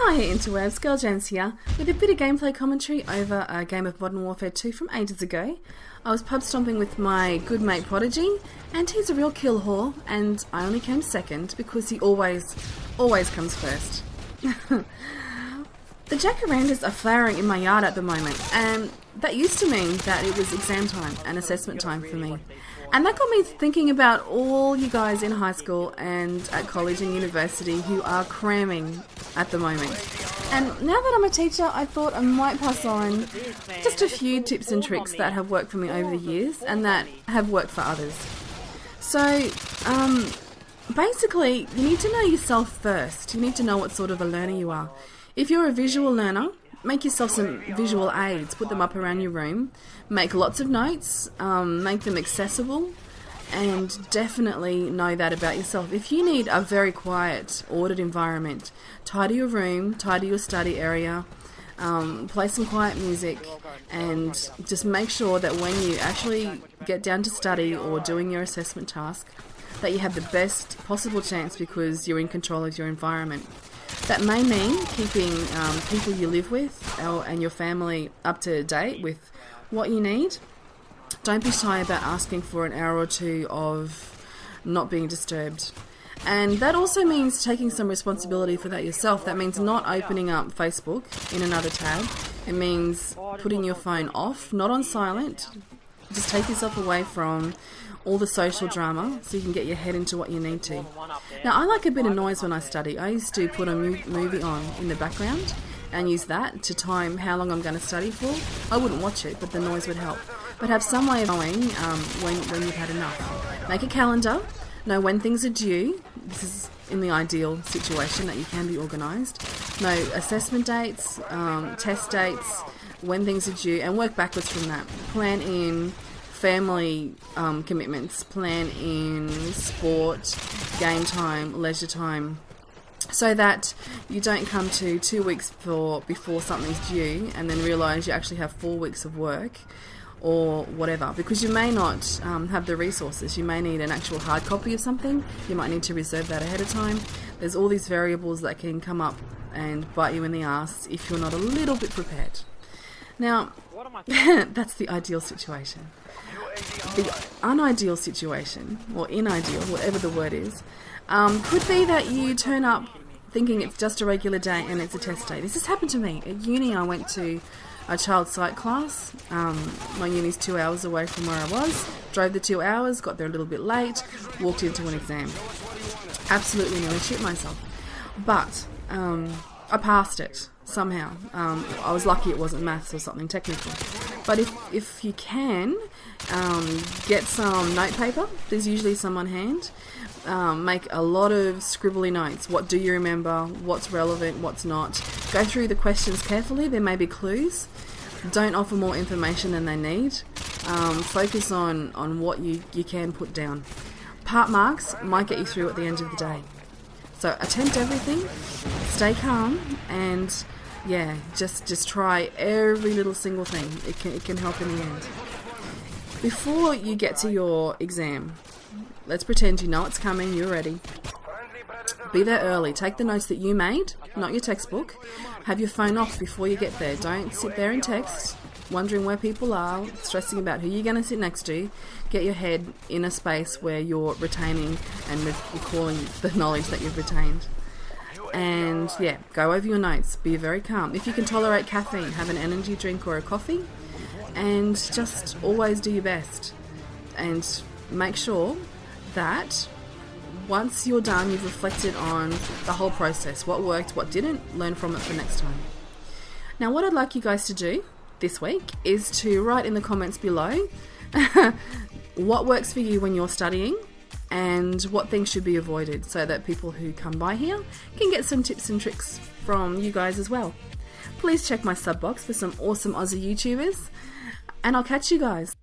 Hi interwebs, Girl Germs here, with a bit of gameplay commentary over a game of Modern Warfare 2 from ages ago. I was pub stomping with my good mate Prodigy, and he's a real kill whore, and I only came second because he always comes first. The jacarandas are flowering in my yard at the moment, and that used to mean that it was exam time and assessment time for me. And that got me thinking about all you guys in high school and at college and university who are cramming at the moment. And now that I'm a teacher, I thought I might pass on just a few tips and tricks that have worked for me over the years and that have worked for others. So, basically, you need to know yourself first. You need to know what sort of a learner you are. If you're a visual learner, make yourself some visual aids, put them up around your room, make lots of notes, make them accessible, and definitely know that about yourself. If you need a very quiet, ordered environment, tidy your room, tidy your study area, play some quiet music, and just make sure that when you actually get down to study or doing your assessment task, that you have the best possible chance because you're in control of your environment. That may mean keeping people you live with and your family up to date with what you need. Don't be shy about asking for an hour or two of not being disturbed. And that also means taking some responsibility for that yourself. That means not opening up Facebook in another tab. It means putting your phone off, not on silent. Just take yourself away from all the social drama so you can get your head into what you need to. Now, I like a bit of noise when I study. I used to put a movie on in the background and use that to time how long I'm going to study for. I wouldn't watch it, but the noise would help. But have some way of knowing when you've had enough. Make a calendar, know when things are due. This is in the ideal situation that you can be organised. Know assessment dates, test dates, when things are due, and work backwards from that. Plan in family commitments, plan in sport, game time, leisure time, so that you don't come to 2 weeks before something's due and then realise you actually have 4 weeks of work or whatever, because you may not have the resources. You may need an actual hard copy of something, you might need to reserve that ahead of time. There's all these variables that can come up and bite you in the ass if you're not a little bit prepared. Now, that's the ideal situation. The unideal situation, orinideal, whatever the word is, could be that you turn up thinking it's just a regular day and it's a test day. This has happened to me. At uni, I went to a child psych class. My uni's 2 hours away from where I was. Drove the 2 hours, got there a little bit late, walked into an exam. Absolutely nearly shit myself. But I passed it somehow. I was lucky it wasn't maths or something technical. But if you can, get some notepaper. There's usually some on hand. Make a lot of scribbly notes. What do you remember? What's relevant? What's not? Go through the questions carefully. There may be clues. Don't offer more information than they need. Focus on what you can put down. Part marks might get you through at the end of the day. So attempt everything. Stay calm and just try every little single thing. It can help in the end. Before you get to your exam, let's pretend you know it's coming, you're ready. Be there early. Take the notes that you made, not your textbook. Have your phone off before you get there. Don't sit there and text, wondering where people are, stressing about who you're going to sit next to. Get your head in a space where you're retaining and recalling the knowledge that you've retained. And go over your notes. Be very calm. If you can tolerate caffeine, have an energy drink or a coffee, and just always do your best. And make sure that once you're done, you've reflected on the whole process. What worked, what didn't. Learn from it for next time. Now, what I'd like you guys to do this week is to write in the comments below what works for you when you're studying and what things should be avoided, so that people who come by here can get some tips and tricks from you guys as well. Please check my sub box for some awesome Aussie YouTubers, and I'll catch you guys.